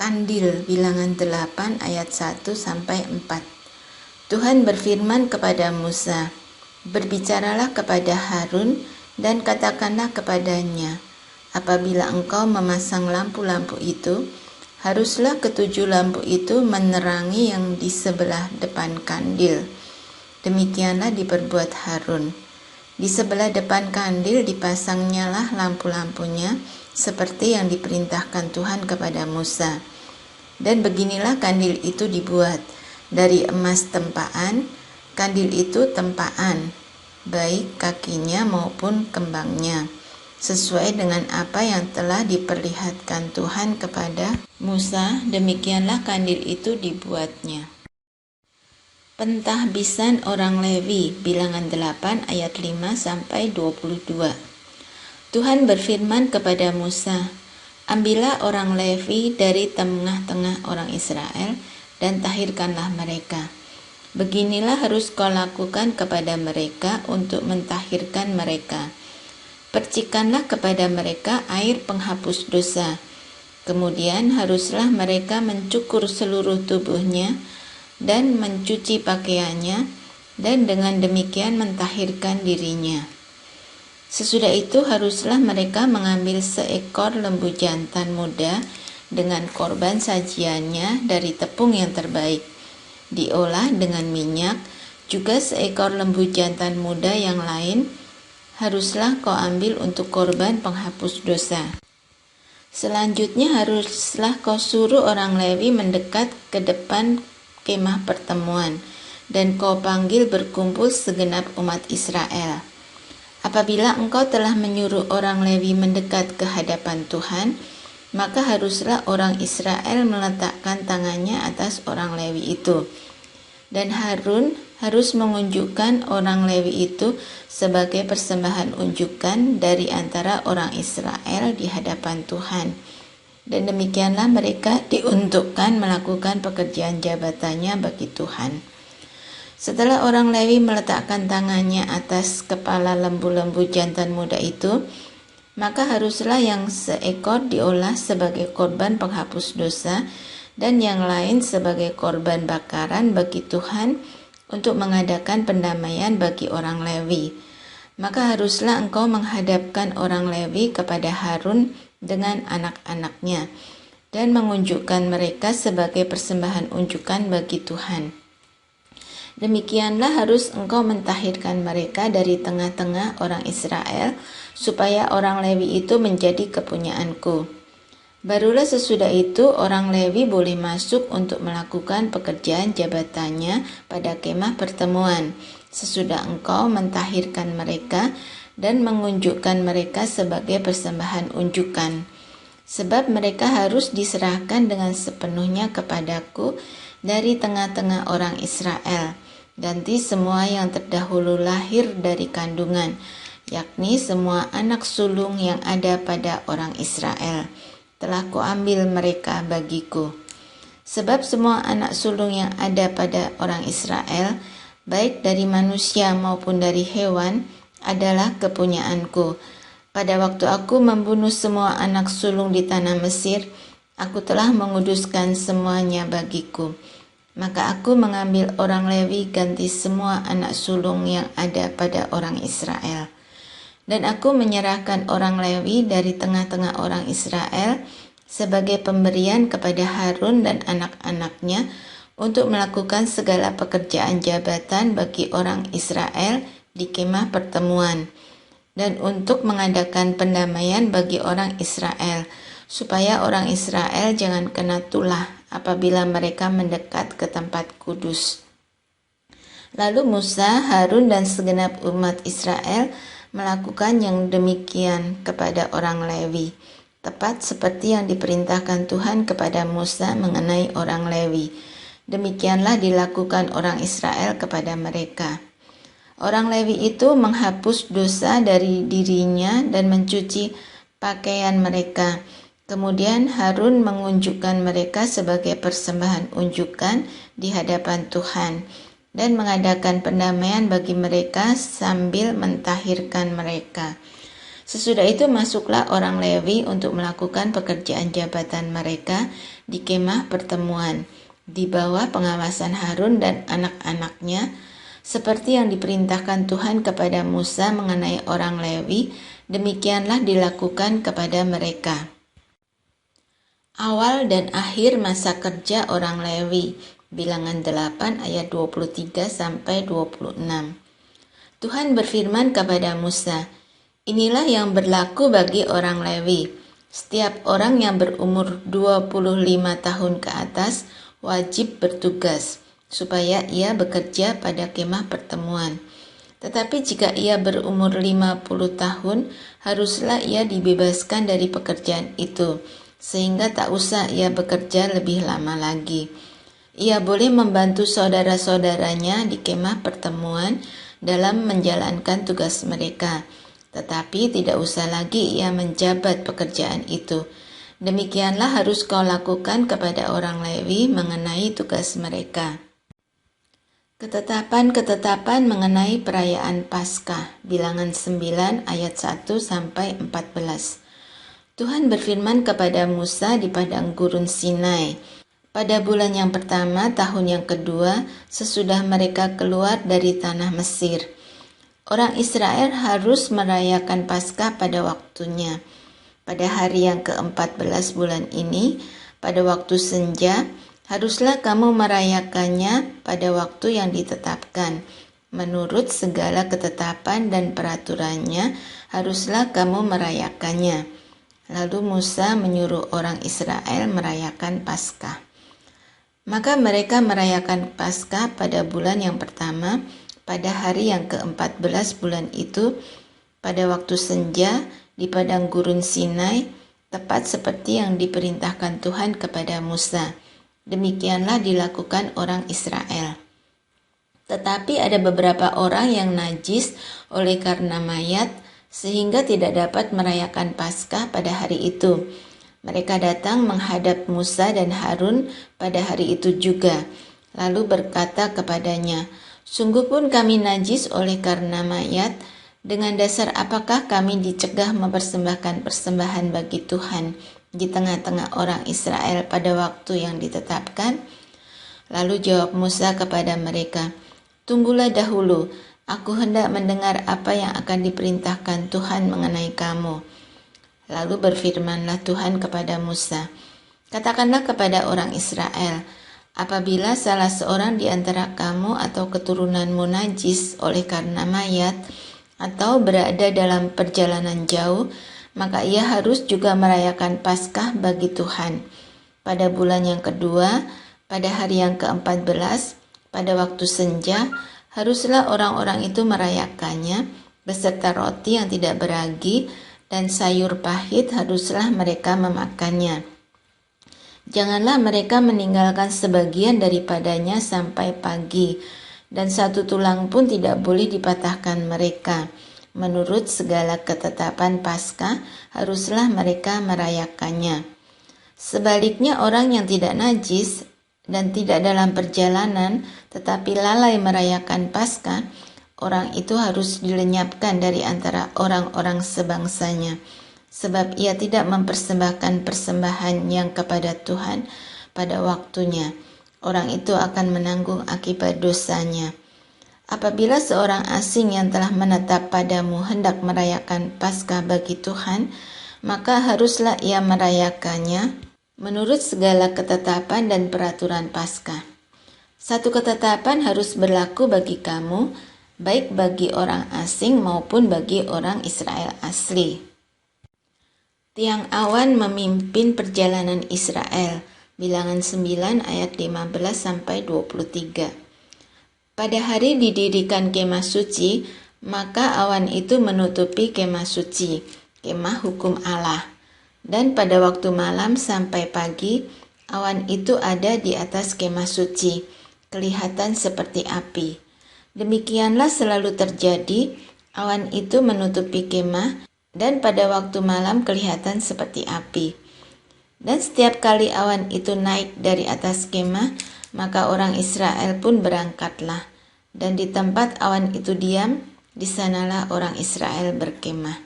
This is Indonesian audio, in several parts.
Kandil, bilangan 8 ayat 1-4. Tuhan berfirman kepada Musa, "Berbicaralah kepada Harun dan katakanlah kepadanya, apabila engkau memasang lampu-lampu itu, haruslah ketujuh lampu itu menerangi yang di sebelah depan kandil. Demikianlah diperbuat Harun. Di sebelah depan kandil dipasangnyalah lampu-lampunya, seperti yang diperintahkan Tuhan kepada Musa. Dan beginilah kandil itu dibuat, dari emas tempaan. Kandil itu tempaan, baik kakinya maupun kembangnya, sesuai dengan apa yang telah diperlihatkan Tuhan kepada Musa. Demikianlah kandil itu dibuatnya." Pentahbisan orang Lewi, bilangan 8 ayat 5-22. Tuhan berfirman kepada Musa, "Ambillah orang Lewi dari tengah-tengah orang Israel dan tahirkanlah mereka. Beginilah harus kau lakukan kepada mereka untuk mentahirkan mereka. Percikanlah kepada mereka air penghapus dosa. Kemudian haruslah mereka mencukur seluruh tubuhnya dan mencuci pakaiannya, dan dengan demikian mentahirkan dirinya. Sesudah itu haruslah mereka mengambil seekor lembu jantan muda dengan korban sajiannya dari tepung yang terbaik, diolah dengan minyak. Juga seekor lembu jantan muda yang lain haruslah kau ambil untuk korban penghapus dosa. Selanjutnya haruslah kau suruh orang Lewi mendekat ke depan kemah pertemuan, dan kau panggil berkumpul segenap umat Israel. Apabila engkau telah menyuruh orang Lewi mendekat ke hadapan Tuhan, maka haruslah orang Israel meletakkan tangannya atas orang Lewi itu. Dan Harun harus mengunjukkan orang Lewi itu sebagai persembahan unjukan dari antara orang Israel di hadapan Tuhan. Dan demikianlah mereka diuntukkan melakukan pekerjaan jabatannya bagi Tuhan. Setelah orang Lewi meletakkan tangannya atas kepala lembu-lembu jantan muda itu, maka haruslah yang seekor diolah sebagai korban penghapus dosa, dan yang lain sebagai korban bakaran bagi Tuhan untuk mengadakan pendamaian bagi orang Lewi. Maka haruslah engkau menghadapkan orang Lewi kepada Harun dengan anak-anaknya, dan mengunjukkan mereka sebagai persembahan unjukan bagi Tuhan. Demikianlah harus engkau mentahirkan mereka dari tengah-tengah orang Israel, supaya orang Lewi itu menjadi kepunyaanku. Barulah sesudah itu orang Lewi boleh masuk untuk melakukan pekerjaan jabatannya pada kemah pertemuan, sesudah engkau mentahirkan mereka dan mengunjukkan mereka sebagai persembahan unjukan. Sebab mereka harus diserahkan dengan sepenuhnya kepadaku dari tengah-tengah orang Israel, ganti semua yang terdahulu lahir dari kandungan, yakni semua anak sulung yang ada pada orang Israel. Telah kuambil mereka bagiku. Sebab semua anak sulung yang ada pada orang Israel, baik dari manusia maupun dari hewan, adalah kepunyaanku. Pada waktu aku membunuh semua anak sulung di tanah Mesir, aku telah menguduskan semuanya bagiku. Maka aku mengambil orang Lewi ganti semua anak sulung yang ada pada orang Israel. Dan aku menyerahkan orang Lewi dari tengah-tengah orang Israel sebagai pemberian kepada Harun dan anak-anaknya untuk melakukan segala pekerjaan jabatan bagi orang Israel di kemah pertemuan, dan untuk mengadakan pendamaian bagi orang Israel, supaya orang Israel jangan kena tulah apabila mereka mendekat ke tempat kudus. Lalu Musa, Harun, dan segenap umat Israel melakukan yang demikian kepada orang Lewi, tepat seperti yang diperintahkan Tuhan kepada Musa mengenai orang Lewi. Demikianlah dilakukan orang Israel kepada mereka. Orang Lewi itu menghapus dosa dari dirinya dan mencuci pakaian mereka. Kemudian Harun mengunjukkan mereka sebagai persembahan unjukan di hadapan Tuhan, dan mengadakan pendamaian bagi mereka sambil mentahirkan mereka. Sesudah itu masuklah orang Lewi untuk melakukan pekerjaan jabatan mereka di kemah pertemuan, di bawah pengawasan Harun dan anak-anaknya, seperti yang diperintahkan Tuhan kepada Musa mengenai orang Lewi, demikianlah dilakukan kepada mereka. Awal dan akhir masa kerja orang Lewi, Bilangan 8 ayat 23-26. Tuhan berfirman kepada Musa, "Inilah yang berlaku bagi orang Lewi. Setiap orang yang berumur 25 tahun ke atas wajib bertugas, supaya ia bekerja pada kemah pertemuan. Tetapi jika ia berumur 50 tahun, haruslah ia dibebaskan dari pekerjaan itu, sehingga tak usah ia bekerja lebih lama lagi. Ia boleh membantu saudara-saudaranya di kemah pertemuan dalam menjalankan tugas mereka, tetapi tidak usah lagi ia menjabat pekerjaan itu. Demikianlah harus kau lakukan kepada orang Lewi mengenai tugas mereka." Ketetapan-ketetapan mengenai perayaan Paskah, Bilangan 9 ayat 1-14. Tuhan berfirman kepada Musa di padang gurun Sinai, pada bulan yang pertama tahun yang kedua sesudah mereka keluar dari tanah Mesir. Orang Israel harus merayakan Paskah pada waktunya. Pada hari yang ke-14 bulan ini, pada waktu senja, haruslah kamu merayakannya pada waktu yang ditetapkan. Menurut segala ketetapan dan peraturannya, haruslah kamu merayakannya. Lalu Musa menyuruh orang Israel merayakan Paskah. Maka mereka merayakan Paskah pada bulan yang pertama, pada hari yang ke-14 bulan itu, pada waktu senja di padang gurun Sinai, tepat seperti yang diperintahkan Tuhan kepada Musa. Demikianlah dilakukan orang Israel. Tetapi ada beberapa orang yang najis oleh karena mayat, sehingga tidak dapat merayakan Paskah pada hari itu. Mereka datang menghadap Musa dan Harun pada hari itu juga, lalu berkata kepadanya, "Sungguh pun kami najis oleh karena mayat. Dengan dasar apakah kami dicegah mempersembahkan persembahan bagi Tuhan di tengah-tengah orang Israel pada waktu yang ditetapkan?" Lalu jawab Musa kepada mereka, "Tunggulah dahulu, aku hendak mendengar apa yang akan diperintahkan Tuhan mengenai kamu." Lalu berfirmanlah Tuhan kepada Musa, "Katakanlah kepada orang Israel, apabila salah seorang di antara kamu atau keturunanmu najis oleh karena mayat, atau berada dalam perjalanan jauh, maka ia harus juga merayakan Paskah bagi Tuhan. Pada bulan yang kedua, pada hari yang ke-14, pada waktu senja, haruslah orang-orang itu merayakannya, beserta roti yang tidak beragi, dan sayur pahit haruslah mereka memakannya. Janganlah mereka meninggalkan sebagian daripadanya sampai pagi, dan satu tulang pun tidak boleh dipatahkan mereka. Menurut segala ketetapan Paskah, haruslah mereka merayakannya. Sebaliknya orang yang tidak najis dan tidak dalam perjalanan, tetapi lalai merayakan Paskah, orang itu harus dilenyapkan dari antara orang-orang sebangsanya, sebab ia tidak mempersembahkan persembahan yang kepada Tuhan pada waktunya. Orang itu akan menanggung akibat dosanya. Apabila seorang asing yang telah menetap padamu hendak merayakan Paskah bagi Tuhan, maka haruslah ia merayakannya menurut segala ketetapan dan peraturan Paskah. Satu ketetapan harus berlaku bagi kamu, baik bagi orang asing maupun bagi orang Israel asli. Tiang awan memimpin perjalanan Israel. Bilangan 9 ayat 15-23. Pada hari didirikan kemah suci, maka awan itu menutupi kemah suci, kemah hukum Allah. Dan pada waktu malam sampai pagi, awan itu ada di atas kemah suci, kelihatan seperti api. Demikianlah selalu terjadi, awan itu menutupi kemah, dan pada waktu malam kelihatan seperti api. Dan setiap kali awan itu naik dari atas kemah, maka orang Israel pun berangkatlah. Dan di tempat awan itu diam, di sanalah orang Israel berkemah.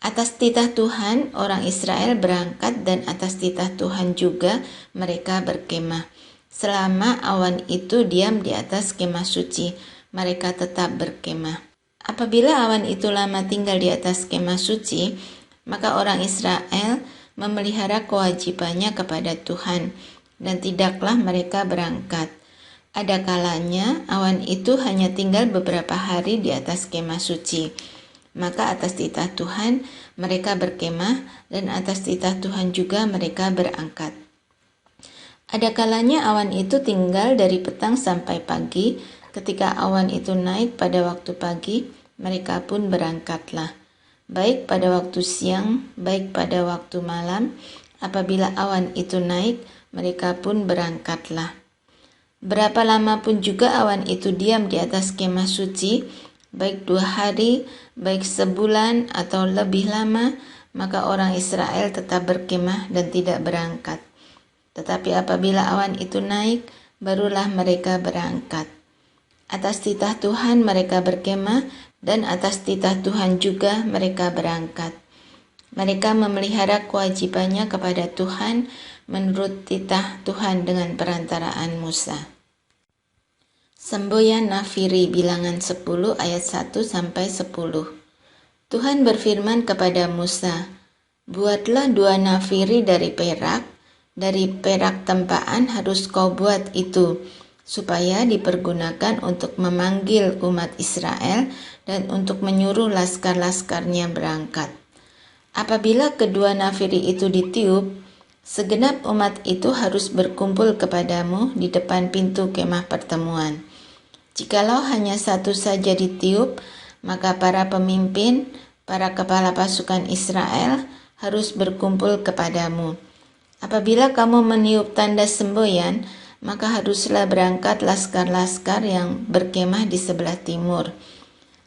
Atas titah Tuhan, orang Israel berangkat dan atas titah Tuhan juga mereka berkemah. Selama awan itu diam di atas kemah suci, mereka tetap berkemah. Apabila awan itu lama tinggal di atas kemah suci, maka orang Israel memelihara kewajibannya kepada Tuhan, dan tidaklah mereka berangkat. Ada kalanya awan itu hanya tinggal beberapa hari di atas kemah suci. Maka atas titah Tuhan mereka berkemah, dan atas titah Tuhan juga mereka berangkat. Ada kalanya awan itu tinggal dari petang sampai pagi. Ketika awan itu naik pada waktu pagi, mereka pun berangkatlah. Baik pada waktu siang, baik pada waktu malam, apabila awan itu naik, mereka pun berangkatlah. Berapa lama pun juga awan itu diam di atas kemah suci, baik 2 hari, baik sebulan atau lebih lama, maka orang Israel tetap berkemah dan tidak berangkat. Tetapi apabila awan itu naik, barulah mereka berangkat. Atas titah Tuhan mereka berkemah, dan atas titah Tuhan juga mereka berangkat. Mereka memelihara kewajibannya kepada Tuhan menurut titah Tuhan dengan perantaraan Musa. Semboyan Nafiri, Bilangan 10 ayat 1-10. Tuhan berfirman kepada Musa, "Buatlah 2 nafiri dari perak tempaan harus kau buat itu, supaya dipergunakan untuk memanggil umat Israel dan untuk menyuruh laskar-laskarnya berangkat. Apabila kedua nafiri itu ditiup, segenap umat itu harus berkumpul kepadamu di depan pintu kemah pertemuan. Jikalau hanya satu saja ditiup, maka para pemimpin, para kepala pasukan Israel harus berkumpul kepadamu. Apabila kamu meniup tanda semboyan, maka haruslah berangkat laskar-laskar yang berkemah di sebelah timur.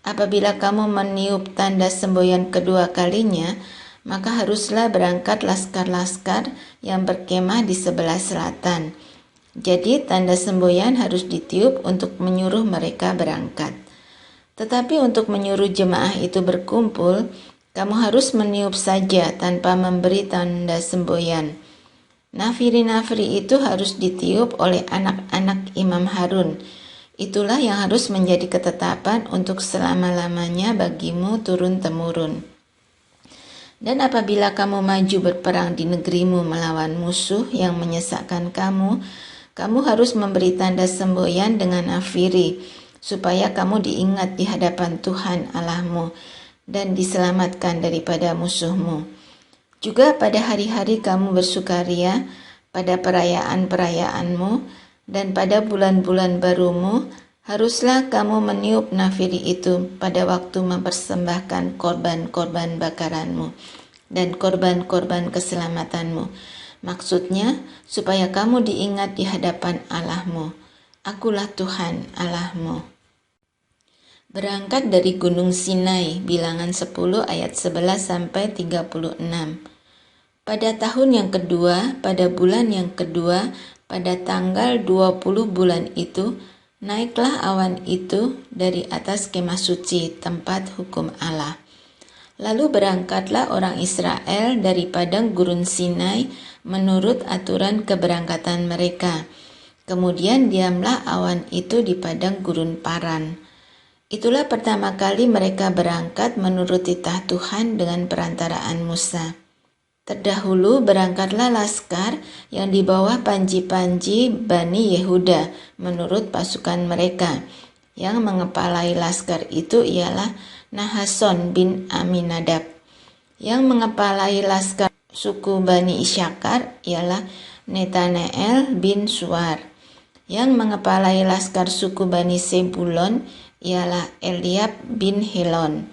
Apabila kamu meniup tanda semboyan kedua kalinya, maka haruslah berangkat laskar-laskar yang berkemah di sebelah selatan. Jadi tanda semboyan harus ditiup untuk menyuruh mereka berangkat. Tetapi untuk menyuruh jemaah itu berkumpul, kamu harus meniup saja tanpa memberi tanda semboyan. Nafiri-nafiri itu harus ditiup oleh anak-anak Imam Harun. Itulah yang harus menjadi ketetapan untuk selama-lamanya bagimu turun-temurun. Dan apabila kamu maju berperang di negerimu melawan musuh yang menyesakkan kamu harus memberi tanda semboyan dengan nafiri, supaya kamu diingat di hadapan Tuhan Allahmu dan diselamatkan daripada musuhmu. Juga pada hari-hari kamu bersukaria, pada perayaan-perayaanmu, dan pada bulan-bulan barumu, haruslah kamu meniup nafiri itu pada waktu mempersembahkan korban-korban bakaranmu dan korban-korban keselamatanmu. Maksudnya, supaya kamu diingat di hadapan Allahmu. Akulah Tuhan Allahmu. Berangkat dari Gunung Sinai, Bilangan 10 ayat 11-36. Pada tahun yang kedua, pada bulan yang kedua, pada tanggal 20 bulan itu, naiklah awan itu dari atas kemah suci, tempat hukum Allah. Lalu berangkatlah orang Israel dari padang gurun Sinai menurut aturan keberangkatan mereka. Kemudian diamlah awan itu di padang gurun Paran. Itulah pertama kali mereka berangkat menurut titah Tuhan dengan perantaraan Musa. Terdahulu berangkatlah laskar yang di bawah panji-panji Bani Yehuda menurut pasukan mereka. Yang mengepalai laskar itu ialah Nahason bin Aminadab. Yang mengepalai laskar suku Bani Isyakar ialah Netaneel bin Suar. Yang mengepalai laskar suku Bani Sebulon ialah Eliab bin Helon.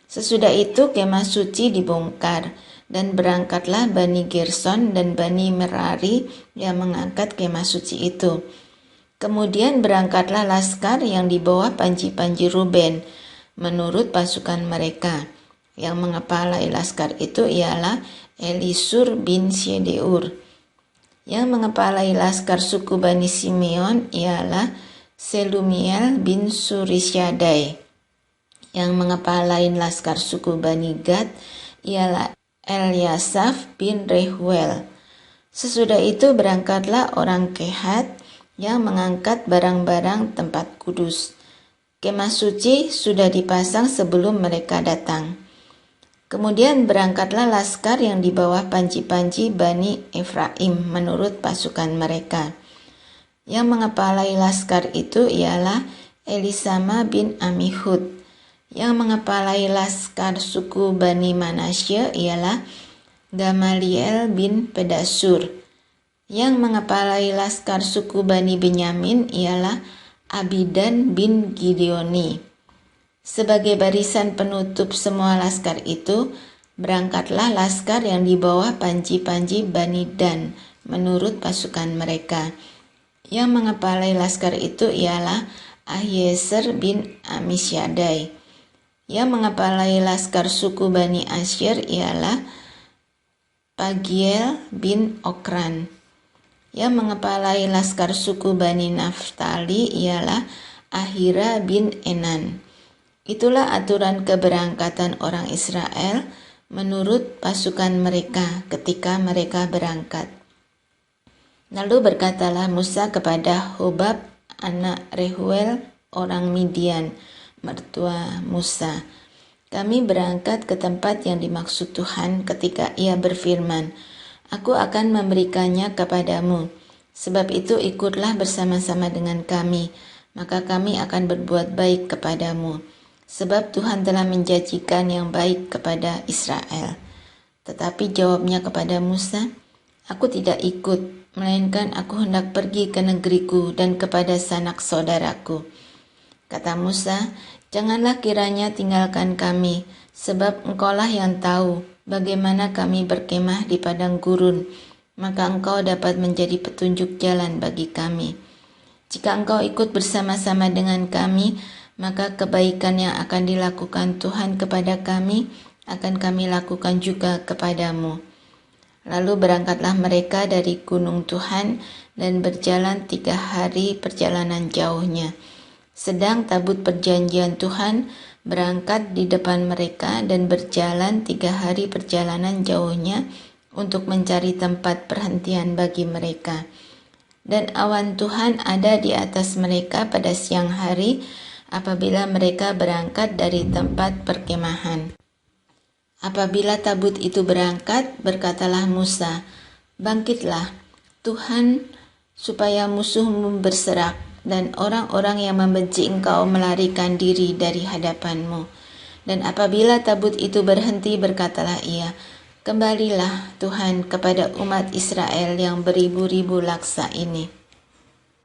Sesudah itu kemah suci dibongkar, dan berangkatlah Bani Gerson dan Bani Merari yang mengangkat kemah suci itu. Kemudian berangkatlah laskar yang di bawah panji-panji Ruben menurut pasukan mereka. Yang mengepalai laskar itu ialah Elisur bin Syedeur. Yang mengepalai laskar suku Bani Simeon ialah Selumiel bin Surisyadai. Yang mengepalai laskar suku Bani Gad ialah Eliasaf bin Rehuel. Sesudah itu berangkatlah orang Kehat yang mengangkat barang-barang tempat kudus. Kemah suci sudah dipasang sebelum mereka datang. Kemudian berangkatlah laskar yang di bawah panji-panji Bani Efraim menurut pasukan mereka. Yang mengepalai laskar itu ialah Elisama bin Amihud. Yang mengepalai laskar suku Bani Manasye ialah Gamaliel bin Pedasur. Yang mengepalai laskar suku Bani Benyamin ialah Abidan bin Gideoni. Sebagai barisan penutup semua laskar itu, berangkatlah laskar yang di bawah panji-panji Bani Dan menurut pasukan mereka. Yang mengepalai laskar itu ialah Ahiezer bin Amisyadai. Yang mengepalai laskar suku Bani Asyir ialah Pagiel bin Okran. Yang mengepalai laskar suku Bani Naftali ialah Ahira bin Enan. Itulah aturan keberangkatan orang Israel menurut pasukan mereka ketika mereka berangkat. Lalu berkatalah Musa kepada Hobab anak Rehuel orang Midian, mertua Musa, "Kami berangkat ke tempat yang dimaksud Tuhan ketika Ia berfirman, 'Aku akan memberikannya kepadamu.' Sebab itu ikutlah bersama-sama dengan kami, maka kami akan berbuat baik kepadamu. Sebab Tuhan telah menjanjikan yang baik kepada Israel." Tetapi jawabnya kepada Musa, "Aku tidak ikut, melainkan aku hendak pergi ke negeriku dan kepada sanak saudaraku." Kata Musa, "Janganlah kiranya tinggalkan kami, sebab engkaulah yang tahu bagaimana kami berkemah di padang gurun, maka engkau dapat menjadi petunjuk jalan bagi kami. Jika engkau ikut bersama-sama dengan kami, maka kebaikan yang akan dilakukan Tuhan kepada kami akan kami lakukan juga kepadamu." Lalu berangkatlah mereka dari gunung Tuhan dan berjalan 3 hari perjalanan jauhnya. Sedang tabut perjanjian Tuhan berangkat di depan mereka dan berjalan 3 hari perjalanan jauhnya untuk mencari tempat perhentian bagi mereka. Dan awan Tuhan ada di atas mereka pada siang hari apabila mereka berangkat dari tempat perkemahan. Apabila tabut itu berangkat, berkatalah Musa, "Bangkitlah, Tuhan, supaya musuhmu berserak, dan orang-orang yang membenci engkau melarikan diri dari hadapanmu." Dan apabila tabut itu berhenti, berkatalah ia, "Kembalilah Tuhan kepada umat Israel yang beribu-ribu laksa ini."